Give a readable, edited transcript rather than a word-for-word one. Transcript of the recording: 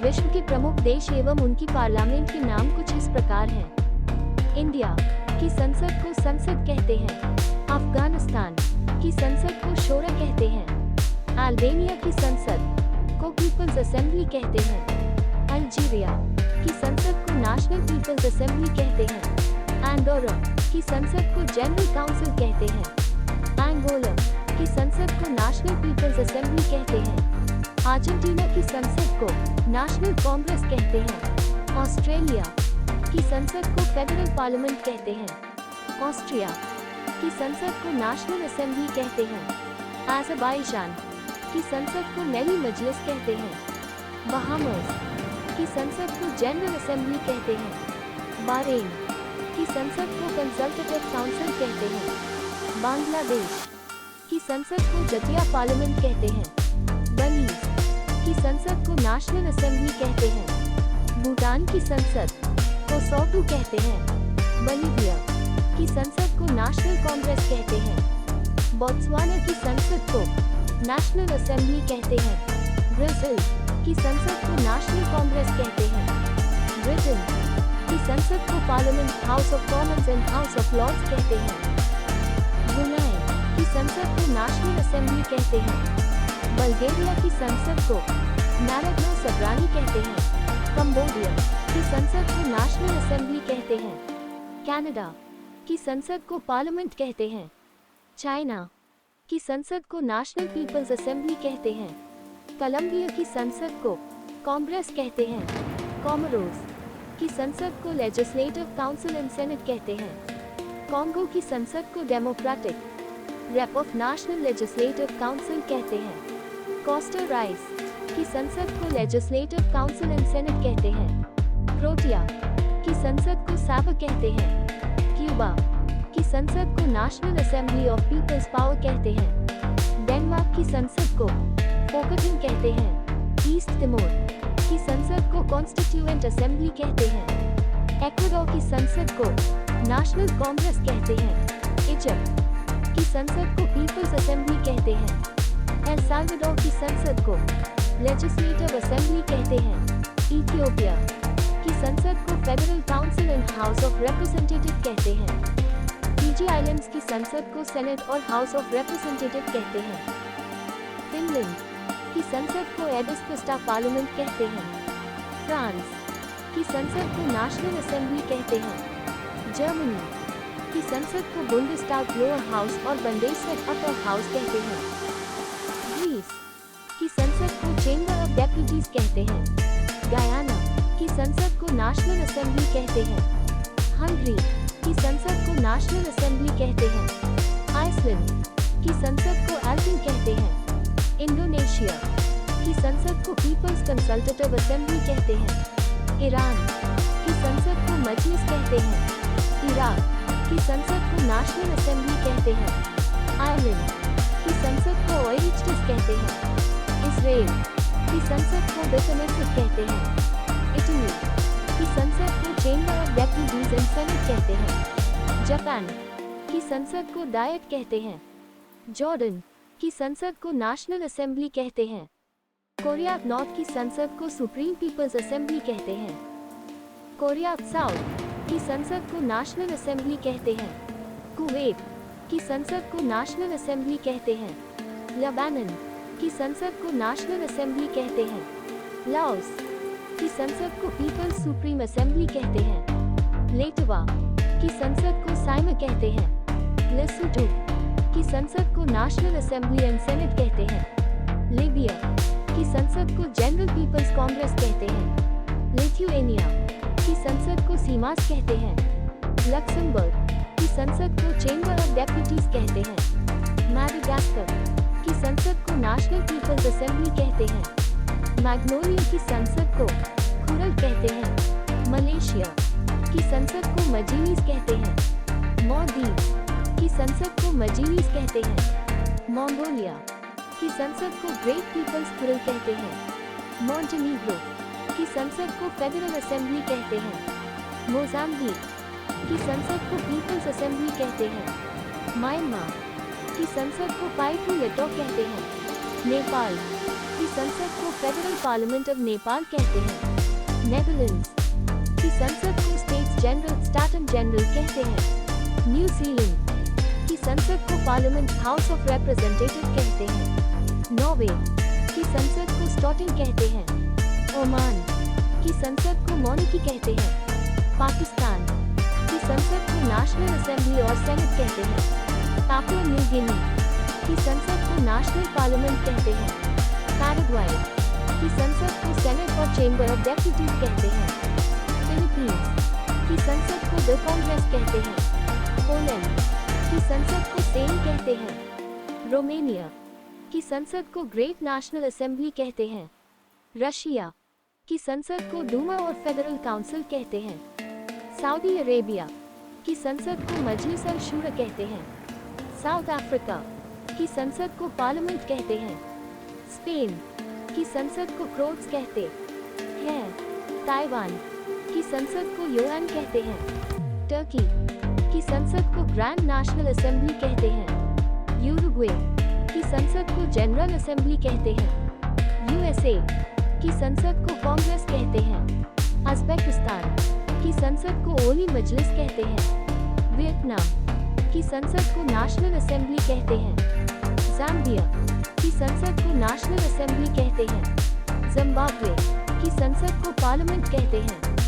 विश्व के प्रमुख देश एवं उनकी पार्लियामेंट के नाम कुछ इस प्रकार हैं। इंडिया की संसद को संसद कहते हैं। अफगानिस्तान की संसद को शोरा कहते हैं। अल्बानिया की संसद को पीपल्स असेंबली कहते हैं। अल्जीरिया की संसद को नेशनल पीपल्स असेंबली कहते हैं। एंडोरा की संसद को जनरल काउंसिल कहते हैं। अंगोला की संसद को नेशनल पीपल्स असेंबली कहते हैं। अर्जेंटीना की संसद को नेशनल कांग्रेस कहते हैं। ऑस्ट्रेलिया की संसद को फेडरल पार्लियामेंट कहते हैं। ऑस्ट्रिया की संसद को नेशनल असेंबली कहते हैं। अज़रबैजान की संसद को मिली मजलिस कहते हैं। बहामास की संसद को जनरल असेंबली कहते हैं। बहरीन की संसद को कंसल्टेटिव काउंसिल कहते हैं। बांग्लादेश की संसद को जतिया पार्लियामेंट कहते हैं। बलीज की संसद को नेशनल असेंबली कहते हैं। भूटान की संसद को सौटू कहते हैं। बोलिविया की संसद को नेशनल कांग्रेस कहते हैं। बोत्सवाना की संसद को नेशनल असेंबली कहते हैं। ब्राजील की संसद को नेशनल कांग्रेस कहते हैं। ब्रिटेन की संसद को parliament House of Commons and House of Lords कहते हैं। ब्रुनाई की संसद को नेशनल असेंबली कहते हैं। बल्गेरिया की संसद को नारगनो सबरानी कहते हैं। कंबोडिया की संसद को नेशनल असेंबली कहते हैं। कनाडा की संसद को पार्लियामेंट कहते हैं। चाइना की संसद को नेशनल पीपल्स असेंबली कहते हैं। कोलंबिया की संसद को कांग्रेस कहते हैं। कोमोरोस की संसद को लेजिस्लेटिव काउंसिल एंड सेनेट कहते हैं। कॉन्गो की संसद को democratic rape of national legislative council कहते हैं। कोस्टा राइस की संसद को लेजिस्लेटिव काउंसिल एंड सेनेट कहते हैं। क्रोएशिया की संसद को सैबा कहते हैं। क्यूबा की संसद को national assembly of peoples power कहते हैं। डेनमार्क की संसद को फोकटिंग कहते हैं। ईस्ट तिमोर की संसद को कॉन्स्टिट्यूएंट असेंबली कहते हैं। इक्वाडोर की संसद को नेशनल कांग्रेस कहते हैं। इजिप्ट की संसद को पीपल्स असेंबली कहते हैं। एल साल्वाडोर की संसद को लेजिस्लेटिव असेंबली कहते हैं। इथियोपिया की संसद को federal council and House of representative कहते हैं। फिजी आइलैंड्स की संसद को सेनेट और हाउस ऑफ रिप्रेजेंटेटिव कहते हैं। फिनलैंड की संसद को एडिस्पिस्टा पार्लियामेंट कहते हैं। फ्रांस की संसद को नेशनल असेंबली कहते हैं। जर्मनी की संसद को बुंडेस्टाग लोअर हाउस और बंडेस्टैग अपर हाउस कहते हैं। ग्रीस की संसद को चेंबर ऑफ डेप्यूटीज कहते हैं। गयाना की संसद को नेशनल असेंबली कहते हैं। हंगरी की संसद को नेशनल असेंबली कहते हैं। आइसलैंड की संसद को एल्किन कहते हैं। इंडोनेशिया की संसद को पीपल्स कंसल्टेटिव असेंबली कहते हैं। ईरान की संसद को मजलिस कहते हैं। इराक की संसद को नेशनल असेंबली कहते हैं। आयरलैंड की संसद को ओइरिचटिस कहते हैं। इजराइल की संसद को बेकनेसेट कहते हैं। इटली की संसद को chamber of deputies and senate कहते हैं। जापान की संसद को डायट कहते हैं। जॉर्डन की संसद को नेशनल असेंबली कहते हैं। कोरिया नॉर्थ की संसद को सुप्रीम पीपल्स असेंबली कहते हैं। कोरिया साउथ की संसद को नेशनल असेंबली कहते हैं। कुवैत की संसद को नेशनल असेंबली कहते हैं। लेबनान की संसद को नेशनल असेंबली कहते हैं। लाओस की संसद को पीपल्स सुप्रीम असेंबली कहते हैं। लेटवा की संसद को साइमा कहते हैं। लेसोटो की संसद को नेशनल असेंबली एंड सेनेट कहते हैं। लीबिया की संसद को जनरल पीपल्स कांग्रेस कहते हैं। लिथुएनिया की संसद को सीमास कहते हैं। लक्समबर्ग की संसद को चेंबर ऑफ डेप्यूटीज कहते हैं। मैडागास्कर की संसद को नेशनल पीपल्स असेंबली कहते हैं। मैग्नोलिया की संसद को खुरल कहते हैं। मलेशिया की संसद को मजीलिस कहते हैं। मालदीव की संसद को मजीलिस कहते हैं। मंगोलिया की संसद को ग्रेट पीपल्स खुरल कहते हैं। मॉन्टेनीग्रो की संसद को फेडरल असेंबली कहते हैं। मोजाम्बिक की संसद को पीपल्स असेंबली कहते हैं। म्यांमार की संसद को पाइथू लेटो कहते हैं। नेपाल की संसद को फेडरल पार्लियामेंट ऑफ नेपाल कहते हैं। नेदरलैंड्स की संसद को स्टेट्स जनरल स्टाटन जनरल कहते हैं। न्यूजीलैंड की संसद को पार्लियामेंट हाउस ऑफ रिप्रेजेंटेटिव कहते हैं। नॉर्वे की संसद को स्टॉटिंग कहते हैं। ओमान की संसद को मोनार्की कहते हैं। पाकिस्तान की संसद को नेशनल असेंबली और सेनेट कहते हैं। पापुआ न्यू गिनी की संसद को नेशनल पार्लियामेंट कहते हैं। पैराग्वे की संसद को सेनेट और चेंबर ऑफ डेप्यूटीज कहते हैं। फिलीपींस की संसद को द कांग्रेस कहते हैं। पोलैंड की संसद को सेम कहते हैं। रोमानिया की संसद को ग्रेट नेशनल असेंबली कहते हैं। रशिया की संसद को डूमा और फेडरल काउंसिल कहते हैं। सऊदी अरेबिया की संसद को मजलिस अल शूरा कहते हैं। साउथ अफ्रीका की संसद को पार्लियामेंट कहते हैं। स्पेन की संसद को क्रोट्स कहते हैं। ताइवान की संसद को युआन कहते हैं। टर्की की संसद को ग्रैंड नेशनल असेंबली कहते हैं। यूरुग्वे की संसद को जनरल असेंबली कहते हैं। यूएसए की संसद को कांग्रेस कहते हैं। उज़्बेकिस्तान की संसद को ओली मजलिस कहते हैं। वियतनाम की संसद को नेशनल असेंबली कहते हैं। ज़ाम्बिया की संसद को नेशनल असेंबली कहते हैं। जिम्बाब्वे की संसद को पार्लियामेंट कहते हैं।